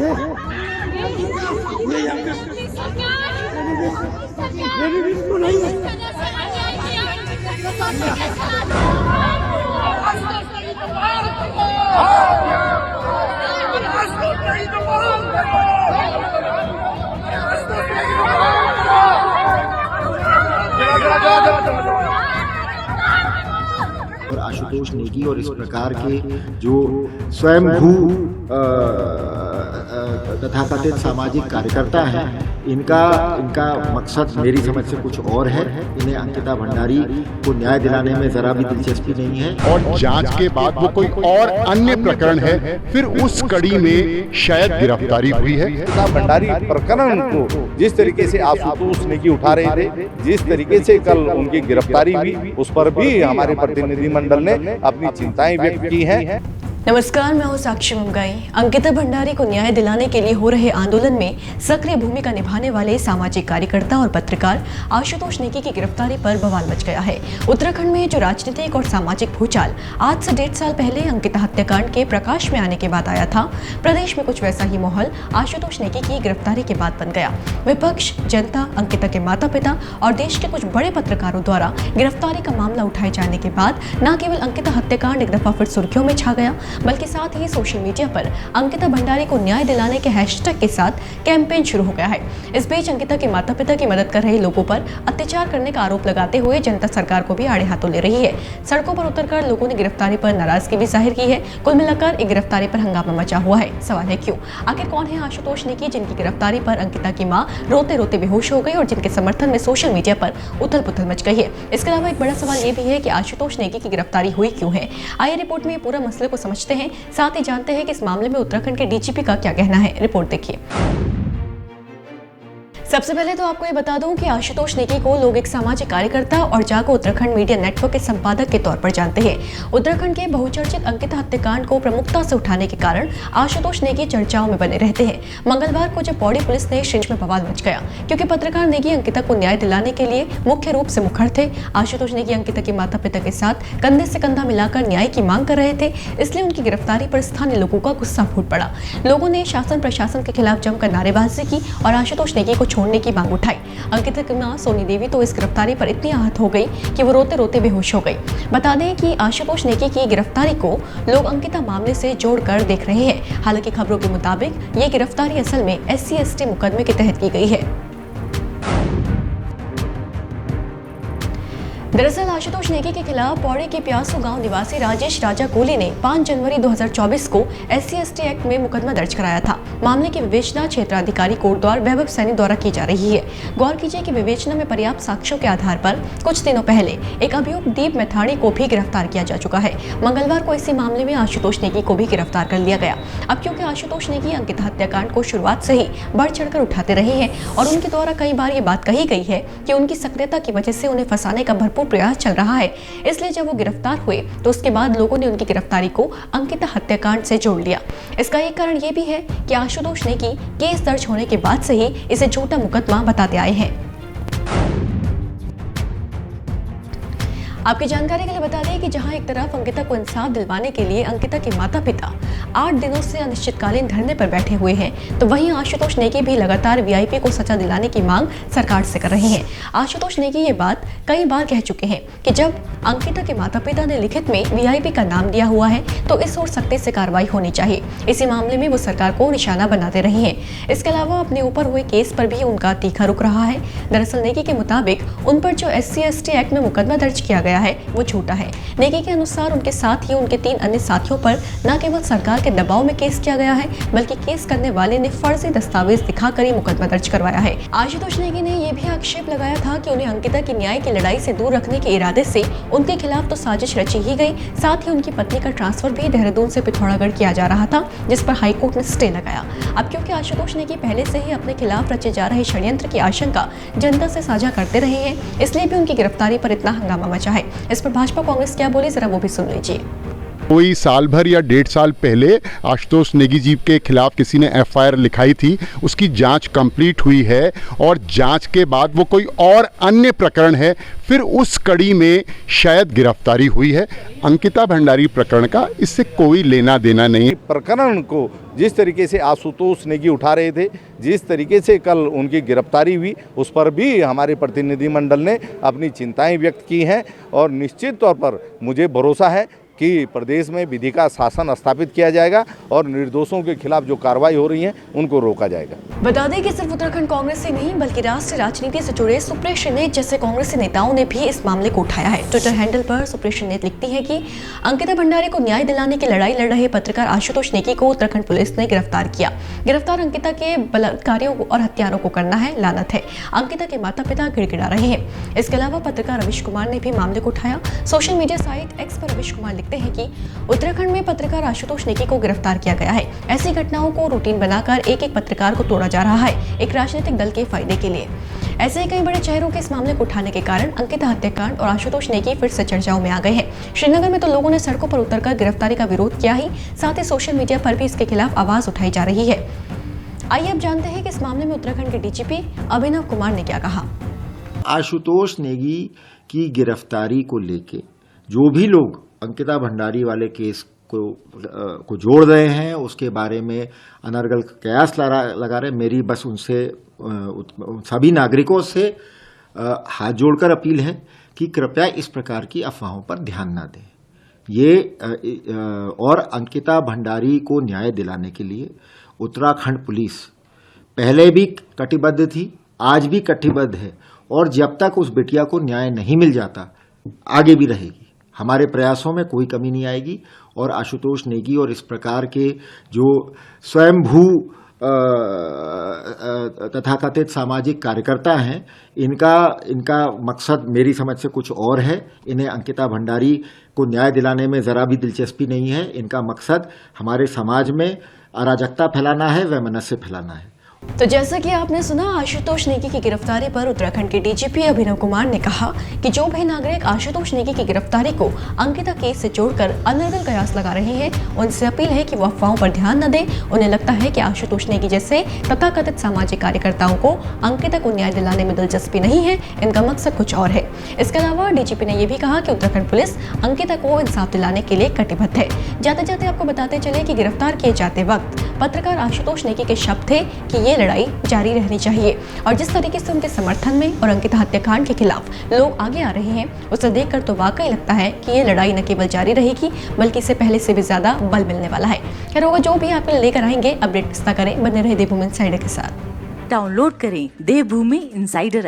और आशुतोष नेगी और इस प्रकार के जो स्वयंभू तथाकथित सामाजिक कार्यकर्ता हैं, इनका मकसद मेरी समझ से कुछ और है। इन्हें अंकिता भंडारी को न्याय दिलाने में जरा भी दिलचस्पी नहीं है। और जांच के बाद वो कोई और अन्य प्रकरण है, फिर उस कड़ी में शायद गिरफ्तारी हुई है। अंकिता भंडारी प्रकरण को जिस तरीके से आशुतोष नेगी उठा रहे थे, जिस तरीके से कल उनकी गिरफ्तारी हुई, उस पर भी हमारे प्रतिनिधिमंडल ने अपनी चिंताएं व्यक्त की हैं। नमस्कार, मैं हूं साक्षी मुंगाई। अंकिता भंडारी को न्याय दिलाने के लिए हो रहे आंदोलन में सक्रिय भूमिका निभाने वाले सामाजिक कार्यकर्ता और पत्रकार आशुतोष नेगी की गिरफ्तारी पर बवाल मच गया है। उत्तराखंड में जो राजनीतिक और सामाजिक भूचाल आज से 1.5 साल पहले अंकिता हत्याकांड के प्रकाश में आने के बाद आया था, प्रदेश में कुछ वैसा ही माहौल आशुतोष नेगी की गिरफ्तारी के बाद बन गया। विपक्ष, जनता, अंकिता के माता पिता और देश के कुछ बड़े पत्रकारों द्वारा गिरफ्तारी का मामला उठाए जाने के बाद न केवल अंकिता हत्याकांड एक दफा फिर सुर्खियों में छा गया, बल्कि साथ ही सोशल मीडिया पर अंकिता भंडारी को न्याय दिलाने के हैशटैग के साथ कैंपेन शुरू हो गया है। इस बीच अंकिता के माता पिता की मदद कर रहे लोगों पर अत्याचार करने का आरोप लगाते हुए जनता सरकार को भी आड़े हाथों ले रही है। सड़कों पर उतरकर लोगों ने गिरफ्तारी पर नाराजगी भी जाहिर की है। कुल मिलाकर एक गिरफ्तारी पर हंगामा मचा हुआ है। सवाल है क्यों? आखिर कौन है आशुतोष नेगी जिनकी गिरफ्तारी पर अंकिता की मां रोते रोते बेहोश हो गई और जिनके समर्थन में सोशल मीडिया पर उथल पुथल मच गई है? इसके अलावा एक बड़ा सवाल ये भी है कि आशुतोष नेगी की गिरफ्तारी हुई क्यों है? आइए रिपोर्ट में पूरा मसले को समझते हैं, साथ ही जानते हैं कि इस मामले में उत्तराखंड के डीजीपी का क्या कहना है। रिपोर्ट देखिए। सबसे पहले तो आपको ये बता दूं कि आशुतोष नेगी को लोग एक सामाजिक कार्यकर्ता और जागो उत्तराखंड मीडिया नेटवर्क के संपादक के तौर पर जानते हैं। उत्तराखंड के बहुचर्चित अंकिता हत्याकांड को प्रमुखता से उठाने के कारण आशुतोष नेगी चर्चाओं में बने रहते हैं। मंगलवार को जब पौड़ी पुलिस ने शिंज में बवाल मच गया क्योंकि पत्रकार नेगी अंकिता को न्याय दिलाने के लिए मुख्य रूप से मुखर थे। आशुतोष नेगी अंकिता के माता पिता के साथ कंधे से कंधा मिलाकर न्याय की मांग कर रहे थे, इसलिए उनकी गिरफ्तारी पर स्थानीय लोगों का गुस्सा फूट पड़ा। लोगों ने शासन प्रशासन के खिलाफ जमकर नारेबाजी की और आशुतोष नेगी को छोड़ने की मांग उठाई। अंकिता की मां सोनी देवी तो इस गिरफ्तारी पर इतनी आहत हो गई कि वो रोते रोते बेहोश हो गई। बता दें कि आशुतोष नेगी की गिरफ्तारी को लोग अंकिता मामले से जोड़कर देख रहे हैं। हालांकि खबरों के मुताबिक ये गिरफ्तारी असल में SC/ST मुकदमे के तहत की गई है। दरअसल आशुतोष नेगी के खिलाफ पौड़ी के प्यासू गांव निवासी राजेश राजा कोहली ने 5 जनवरी 2024 को SC/ST एक्ट में मुकदमा दर्ज कराया था। मामले की विवेचना क्षेत्राधिकारी कोटद्वार वैभव सैनी द्वारा की जा रही है। गौर कीजिए कि विवेचना में पर्याप्त साक्ष्यों के आधार पर कुछ दिनों पहले एक अभियुक्त दीप मैथाणी को भी गिरफ्तार किया जा चुका है। मंगलवार को इसी मामले में आशुतोष नेगी को भी गिरफ्तार कर लिया गया। अब क्योंकि आशुतोष नेगी अंकिता हत्याकांड को शुरुआत से ही बढ़ चढ़कर उठाते रहे हैं और उनके द्वारा कई बार ये बात कही गई है कि उनकी सक्रियता की वजह से उन्हें फंसाने का भरपूर प्रयास चल रहा है, इसलिए जब वो गिरफ्तार हुए तो उसके बाद लोगों ने उनकी गिरफ्तारी को अंकिता हत्याकांड से जोड़ लिया। इसका एक कारण ये भी है कि आशुतोष नेगी केस दर्ज होने के बाद से ही इसे झूठा मुकदमा बताते आए हैं। आपकी जानकारी के लिए बता दें कि जहां एक तरफ अंकिता को इंसाफ दिलवाने के लिए अंकिता के माता पिता 8 दिनों से अनिश्चितकालीन धरने पर बैठे हुए हैं, तो वहीं आशुतोष नेगी भी लगातार VIP को सजा दिलाने की मांग सरकार से कर रहे हैं। आशुतोष नेगी ये बात कई बार कह चुके हैं कि जब अंकिता के माता पिता ने लिखित में VIP का नाम दिया हुआ है तो इस ओर सख्ती से कार्रवाई होनी चाहिए। इसी मामले में वो सरकार को निशाना बनाते रहे हैं। इसके अलावा अपने ऊपर हुए केस पर भी उनका तीखा रुख रहा है। दरअसल नेगी के मुताबिक उन पर जो SC/ST एक्ट में मुकदमा दर्ज किया गया है वो झूठा है। नेगी के अनुसार उनके साथ ही उनके 3 अन्य साथियों पर न केवल सरकार के दबाव में केस किया गया है, बल्कि केस करने वाले ने फर्जी दस्तावेज दिखाकर ही मुकदमा दर्ज करवाया है। आशुतोष नेगी ने यह भी आक्षेप लगाया था कि उन्हें अंकिता की न्याय की लड़ाई से दूर रखने के इरादे से उनके खिलाफ तो साजिश रची ही गई, साथ ही उनकी पत्नी का ट्रांसफर भी देहरादून से पिथौरागढ़ किया जा रहा था, जिस पर हाईकोर्ट ने स्टे लगाया। अब क्योंकि आशुतोष नेगी पहले से ही अपने खिलाफ रचे जा रहे षड्यंत्र की आशंका जनता से साझा करते रहे हैं, इसलिए भी उनकी गिरफ्तारी पर इतना हंगामा मचा है। इस पर भाजपा कांग्रेस क्या बोली, जरा वो भी सुन लीजिए। कोई साल भर या 1.5 साल पहले आशुतोष नेगी जी के खिलाफ किसी ने एफआईआर लिखाई थी, उसकी जांच कंप्लीट हुई है और जांच के बाद वो कोई और अन्य प्रकरण है, फिर उस कड़ी में शायद गिरफ्तारी हुई है। अंकिता भंडारी प्रकरण का इससे कोई लेना देना नहीं। प्रकरण को जिस तरीके से आशुतोष नेगी उठा रहे थे, जिस तरीके से कल उनकी गिरफ्तारी हुई, उस पर भी हमारे प्रतिनिधिमंडल ने अपनी चिंताएं व्यक्त की हैं और निश्चित तौर पर मुझे भरोसा है कि प्रदेश में विधि का शासन स्थापित किया जाएगा और निर्दोषों के खिलाफ जो कार्रवाई हो रही है उनको रोका जाएगा। बता दें कि सिर्फ उत्तराखंड कांग्रेस से नहीं बल्कि राष्ट्रीय राजनीति से जुड़े सुप्रीम नेत जैसे कांग्रेसी नेताओं ने भी इस मामले को उठाया है। ट्विटर हैंडल पर सुप्रीम नेत लिखती है कि अंकिता भंडारी को न्याय दिलाने की लड़ाई लड़ रहे पत्रकार आशुतोष नेगी को उत्तराखंड पुलिस ने गिरफ्तार किया। गिरफ्तार अंकिता के बलात्कारियों और हत्यारों को करना है लानत है। अंकिता के माता पिता गिड़गिड़ा रहे हैं। इसके अलावा पत्रकार रविश कुमार ने भी मामले को उठाया। सोशल मीडिया साइट एक्स पर रविश कुमार लिखते हैं कि उत्तराखंड में पत्रकार आशुतोष नेगी को गिरफ्तार किया गया है। ऐसी घटनाओं को रूटीन बनाकर एक एक पत्रकार को तोड़ा जा रहा है, एक राजनीतिक दल के फायदे के लिए। ऐसे ही कई बड़े चेहरों के इस मामले को उठाने के कारण अंकिता हत्याकांड और आशुतोष नेगी फिर से चर्चाओं में आ गए हैं। श्रीनगर में तो लोगों ने सड़कों पर उतरकर गिरफ्तारी का विरोध किया ही, साथ ही सोशल मीडिया पर भी इसके खिलाफ आवाज उठाई जा रही है। आइए अब जानते हैं कि इस मामले में उत्तराखंड के डीजीपी अभिनव कुमार ने क्या कहा। आशुतोष नेगी की गिरफ्तारी को लेके जो भी लोग अंकिता भंडारी वाले केस को जोड़ रहे हैं, उसके बारे में अनर्गल कयास लगा रहे, मेरी बस उनसे सभी नागरिकों से हाथ जोड़कर अपील है कि कृपया इस प्रकार की अफवाहों पर ध्यान न दें। ये और अंकिता भंडारी को न्याय दिलाने के लिए उत्तराखंड पुलिस पहले भी कटिबद्ध थी, आज भी कटिबद्ध है और जब तक उस बिटिया को न्याय नहीं मिल जाता आगे भी रहेगी। हमारे प्रयासों में कोई कमी नहीं आएगी और आशुतोष नेगी और इस प्रकार के जो स्वयंभू तथाकथित सामाजिक कार्यकर्ता हैं, इनका मकसद मेरी समझ से कुछ और है। इन्हें अंकिता भंडारी को न्याय दिलाने में ज़रा भी दिलचस्पी नहीं है। इनका मकसद हमारे समाज में अराजकता फैलाना है, वैमनस्य फैलाना है। तो जैसा कि आपने सुना, आशुतोष नेगी की गिरफ्तारी पर उत्तराखंड के डीजीपी अभिनव कुमार ने कहा कि जो भी नागरिक आशुतोष नेगी की गिरफ्तारी को अंकिता केस से जोड़कर अनर्गल कयास लगा रहे हैं, उनसे अपील है कि वो अफवाहों पर ध्यान न दें। उन्हें लगता है कि आशुतोष नेगी जैसे तथाकथित सामाजिक कार्यकर्ताओं को अंकिता को न्याय दिलाने में दिलचस्पी नहीं है, इनका मकसद कुछ और है। इसके अलावा डीजीपी ने यह भी कहा कि उत्तराखंड पुलिस अंकिता को इंसाफ दिलाने के लिए कटिबद्ध है। जाते जाते आपको बताते चले कि गिरफ्तार किए जाते वक्त पत्रकार आशुतोष नेगी के शब्द थे कि ये लड़ाई जारी रहनी चाहिए और जिस तरीके से उनके समर्थन में और अंकिता हत्याकांड के खिलाफ लोग आगे आ रहे हैं, उसे देखकर तो वाकई लगता है कि ये लड़ाई न केवल जारी रहेगी बल्कि इससे पहले से भी ज्यादा बल मिलने वाला है। खैर होगा जो भी आपके लिए लेकर आएंगे, अपडेट करें, बने रहे देवभूमि इनसाइडर के साथ। डाउनलोड करें देवभूमि इनसाइडर